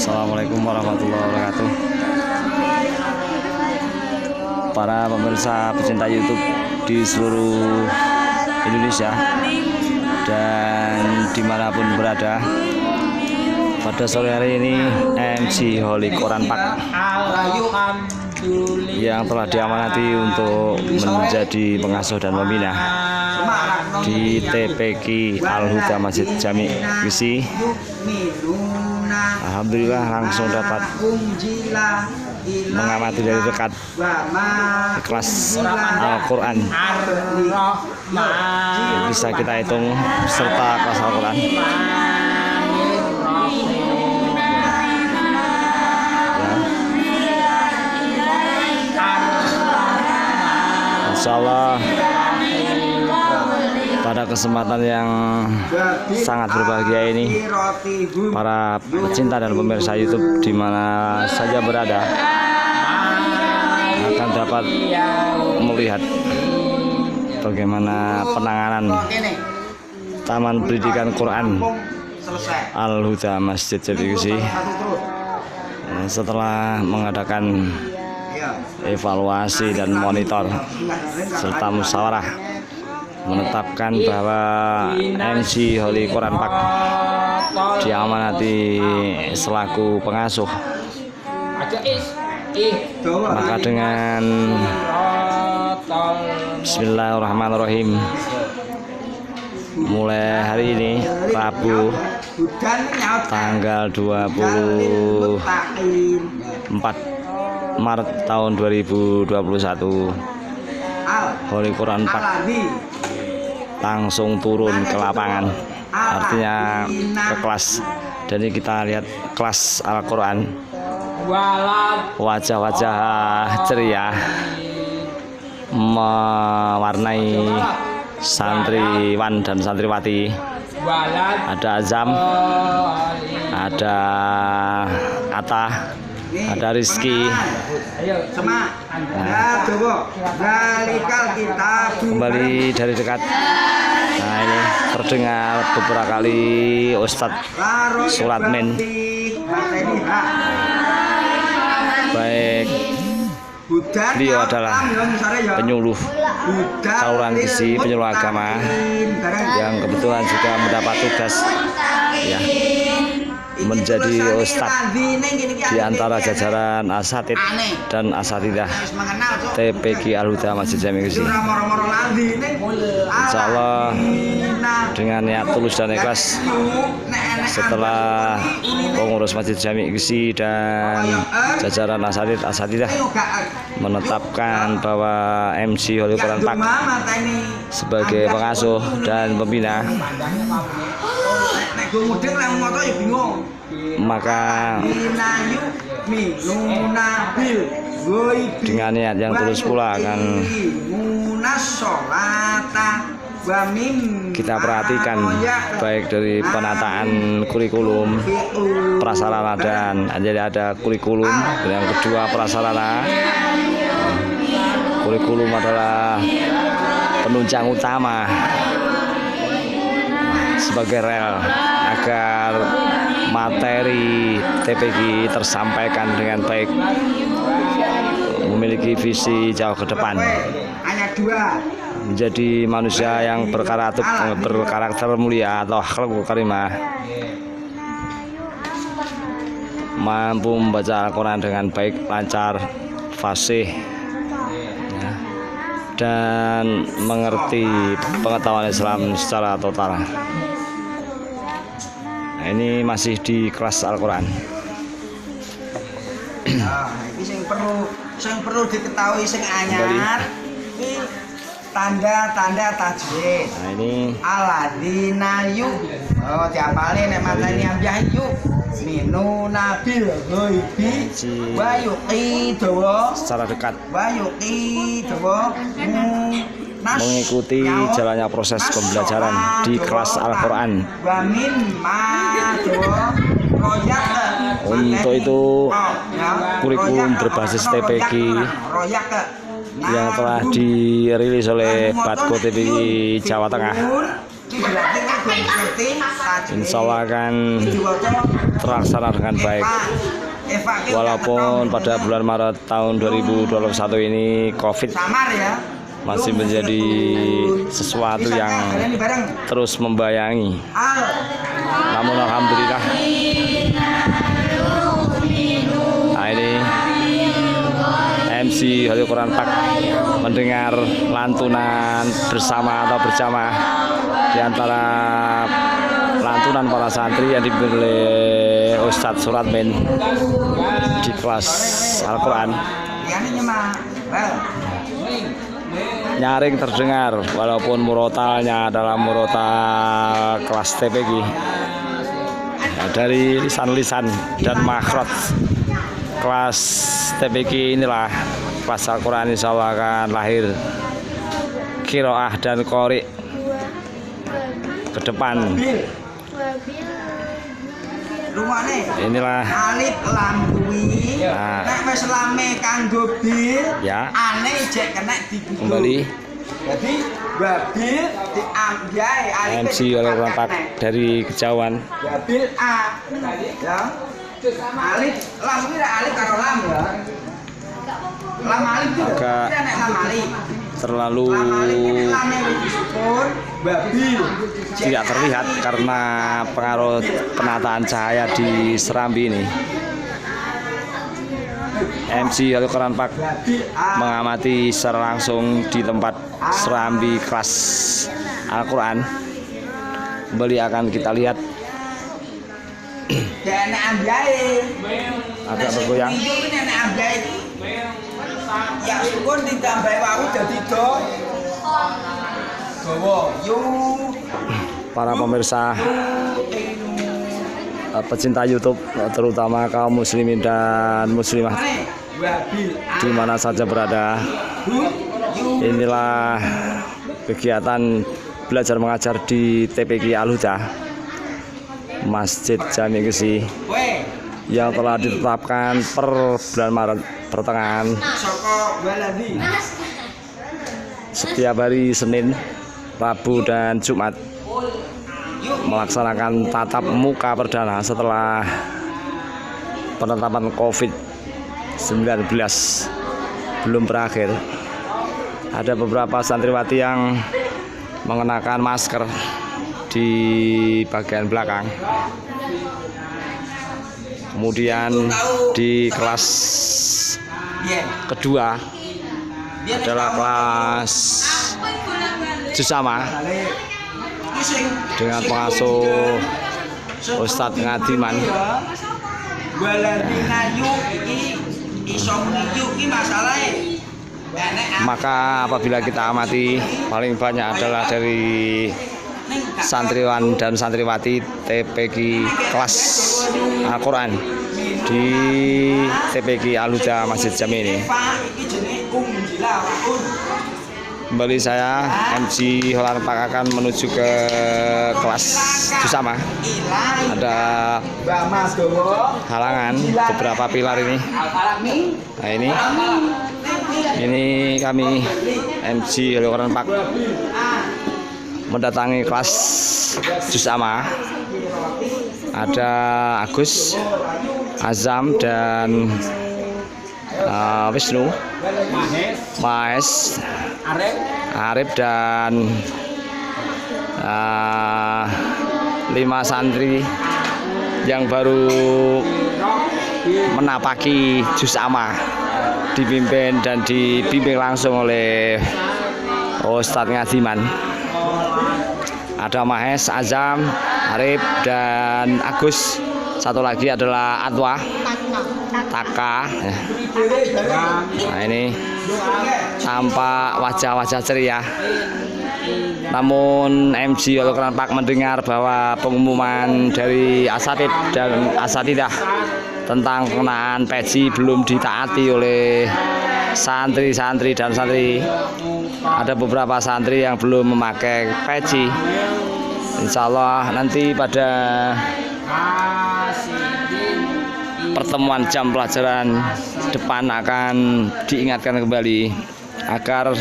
Assalamualaikum warahmatullahi wabarakatuh. Para pemirsa pecinta YouTube di seluruh Indonesia dan dimanapun berada, pada sore hari ini MC Holy Quran Park yang telah diamanati untuk menjadi pengasuh dan pembina di TPQ Al-Huda Masjid Jami Gesi. Alhamdulillah langsung dapat mengamati dari dekat kelas Al-Quran. Bisa kita hitung serta kelas Al-Quran. Insyaallah pada kesempatan yang sangat berbahagia ini, para pecinta dan pemirsa YouTube di mana saja berada akan dapat melihat bagaimana penanganan Taman Pendidikan Quran Al-Huda Masjid Jami Gesi setelah mengadakan evaluasi dan monitor serta musyawarah menetapkan bahwa MC Holy Quran Park diamanati selaku pengasuh. Maka dengan Bismillahirrahmanirrahim, mulai hari ini Rabu tanggal 24 Maret tahun 2021, Holy Quran Park langsung turun ke lapangan, artinya ke kelas. Jadi kita lihat kelas Al-Quran, wajah-wajah ceria mewarnai santriwan dan santriwati. Ada Azam, ada Atta, ada Rizky. Kembali dari dekat. Nah, ini terdengar beberapa kali Ustadz Suratmin. Baik, beliau adalah penyuluh saluran gizi, penyuluh agama yang kebetulan juga mendapat tugas ya menjadi ustadz di antara jajaran asatid dan asatidah TPQ Al-Huda Masjid Jami Gesi. Insyaallah dengan niat tulus dan ikhlas, setelah pengurus Masjid Jami Gesi dan jajaran asatidah menetapkan bahwa MC Holy Quran Park sebagai pengasuh dan pembina, maka dengan niat yang tulus pula akan kita perhatikan baik dari penataan kurikulum, prasarana, dan jadi ada kurikulum, yang kedua prasarana. Kurikulum adalah penunjang utama sebagai rel agar materi TPQ tersampaikan dengan baik, memiliki visi jauh ke depan, menjadi manusia yang berkarakter mulia atau akhlakul karimah, mampu membaca Al-Quran dengan baik, lancar, fasih, dan mengerti pengetahuan Islam secara total. Nah, ini masih di kelas Al-Quran. Nah, ini yang perlu diketahui sing anyar, ini tanda-tanda tajwid. Nah, ini Aladina yuk. Oh, diapalin nek matane ambyah yuk. Minuna bil ghaibi wa yuqidawa secara dekat mengikuti jalannya proses pembelajaran di kelas Al-Quran. Untuk itu kurikulum berbasis TPQ yang telah dirilis oleh Batko TPQ Jawa Tengah Insya Allah akan terlaksana dengan baik. Walaupun pada bulan Maret tahun 2021 ini COVID masih menjadi sesuatu yang terus membayangi. Namun alhamdulillah, nah ini MC Halil Quran Pak mendengar lantunan bersama atau berjamaah di antara lantunan para santri yang dipimpin oleh Ustadz Suratmin di kelas Al-Quran. Nyaring terdengar walaupun murotalnya adalah murotal kelas TPG. Nah, dari lisan-lisan dan makhraj kelas TPG inilah kelas Al-Quran insya Allah akan lahir kiroah dan qori ke depan. Inilah alif lam kuwi nek wis lame kanggo bil ya ane jek kena diguguk kembali. Jadi babil diambyai alif MC oleh Rampak dari kejauhan. Babil a ya alif lam kuwi alif karo lam ya. Lam alif itu agak nek lam alif terlalu tidak terlihat karena pengaruh penataan cahaya di serambi ini. MC Halil Quran Pak mengamati secara langsung di tempat serambi kelas Al-Quran. Kembali akan kita lihat agak bergoyang. Ya pun ditambah wau dadi do. Para pemirsa pecinta YouTube terutama kaum muslimin dan muslimah di mana saja berada, inilah kegiatan belajar mengajar di TPG Al-Huda Masjid Jami Gesi yang telah ditetapkan per bulan Maret pertengahan setiap hari Senin, Rabu dan Jumat melaksanakan tatap muka perdana setelah penetapan COVID-19 belum berakhir. Ada beberapa santriwati yang mengenakan masker di bagian belakang. Kemudian di kelas kedua adalah kelas Jusama dengan pengasuh Ustadz Ngadiman. Maka apabila kita amati, paling banyak adalah dari santriwan dan santriwati TPG kelas Al-Quran di TPG Al-Huda Masjid Jami ini. Kembali saya MC Holar Pak akan menuju ke kelas Jusama. Ada halangan beberapa pilar ini. Nah ini kami MC Holar Pak mendatangi kelas Jusama. Ada Agus, Azam dan Wisnu, Mahes, Arif dan 5 santri yang baru menapaki Jusama, dipimpin dan dibimbing langsung oleh Ustadz Ngadiman. Ada Mahes, Azam, Arif dan Agus. Satu lagi adalah Atwa, Taka. Nah ini tampak wajah-wajah ceria. Namun MC Halil Quran Pak mendengar bahwa pengumuman dari asatid dan asatidah tentang pengenaan peci belum ditaati oleh santri-santri dan santri. Ada beberapa santri yang belum memakai peci. Insya Allah nanti pada pertemuan jam pelajaran depan akan diingatkan kembali agar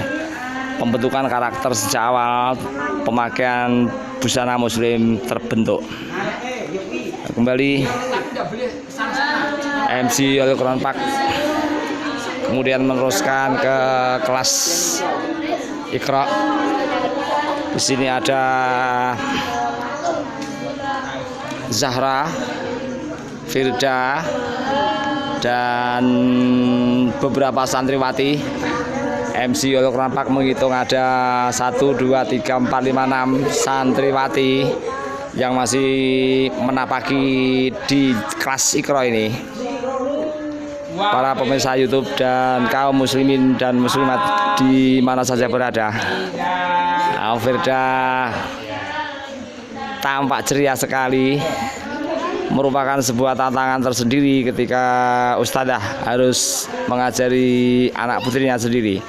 pembentukan karakter sejak awal pemakaian busana muslim terbentuk. Kembali MC Holil Quran Park kemudian meneruskan ke kelas Iqra. Di sini ada Zahra, Firda, dan beberapa santriwati. MC Holil Quran Park menghitung ada 1, 2, 3, 4, 5, 6 santriwati yang masih menapaki di kelas Iqra ini. Para pemirsa YouTube dan kaum muslimin dan muslimat di mana saja berada, Firda tampak ceria sekali. Merupakan sebuah tantangan tersendiri ketika ustadzah harus mengajari anak putrinya sendiri.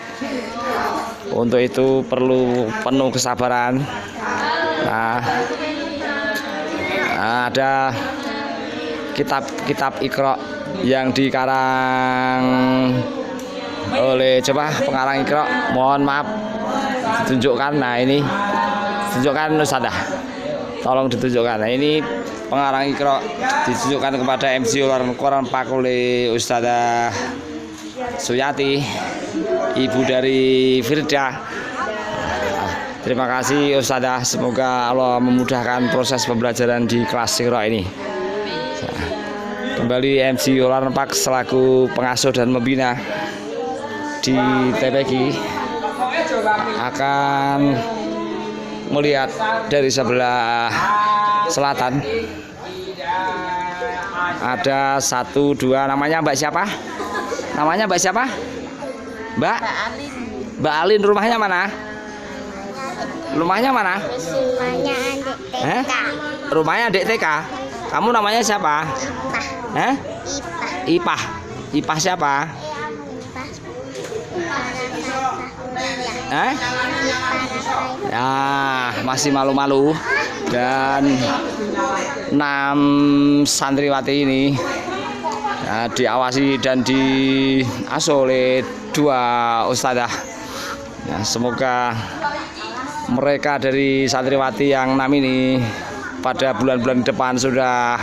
Untuk itu perlu penuh kesabaran. Nah, ada kitab Iqra yang dikarang oleh pengarang Iqra. Mohon maaf ditunjukkan. Nah, ini tunjukkan ustadzah. Tolong ditunjukkan. Nah, ini pengarang Iqra ditunjukkan kepada MC Holil Quran Park oleh Ustadzah Suyati, ibu dari Firda. Terima kasih Ustadzah, semoga Allah memudahkan proses pembelajaran di kelas Iqra ini. Kembali MC Holil Quran Park selaku pengasuh dan membina di TPQ akan melihat dari sebelah selatan. Ada 1, 2, namanya Mbak siapa? Namanya Mbak siapa? Mbak Alin. Mbak Alin, rumahnya mana? Rumahnya mana? Rumahnya adik TK. Rumahnya adik TK. Kamu namanya siapa? Ipah. Ipah. Ipah siapa? Ya, masih malu-malu. Dan 6 santriwati ini diawasi dan diasuh oleh 2 ustadzah. Ya, semoga mereka dari santriwati yang 6 ini pada bulan-bulan depan sudah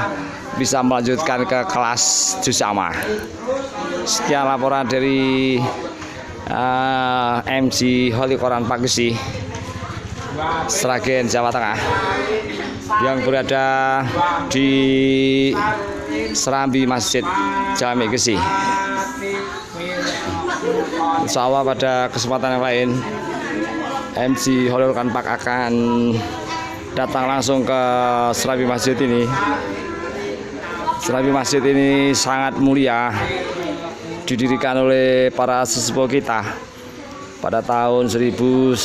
bisa melanjutkan ke kelas juz amma. Sekian laporan dari MC Holil Quran Park Sragen, Jawa Tengah, yang berada di Serambi Masjid Jami Gesi. Insya Allah pada kesempatan yang lain MC Holil Quran Park akan datang langsung ke Serambi Masjid ini. Serambi Masjid ini sangat mulia, didirikan oleh para sesepuh kita pada tahun 1971.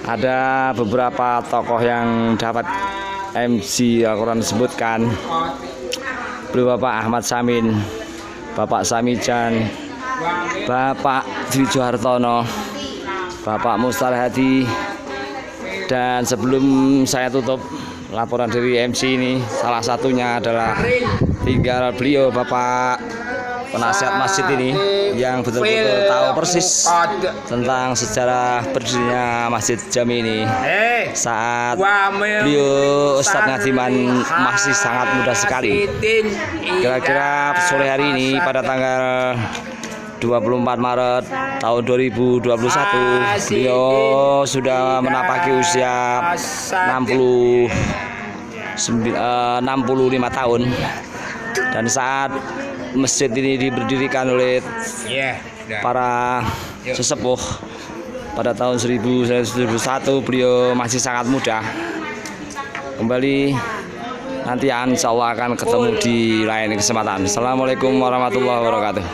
Ada beberapa tokoh yang dapat MC Al-Quran sebutkan, Bapak Ahmad Samin, Bapak Samijan, Bapak Dwi Johartono, Bapak Mustar Hadi. Dan sebelum saya tutup laporan dari MC ini, salah satunya adalah tinggal beliau, Bapak penasihat masjid ini, yang betul-betul tahu persis tentang sejarah berdirinya Masjid Jami ini. Saat beliau Ustadz Ngadiman masih sangat muda sekali. Kira-kira sore hari ini pada tanggal 24 Maret tahun 2021 beliau sudah menapaki usia 65 tahun. Dan saat masjid ini diberdirikan oleh para sesepuh pada tahun 1971, beliau masih sangat muda. Kembali nanti insya Allah akan ketemu di lain kesempatan. Assalamualaikum warahmatullahi wabarakatuh.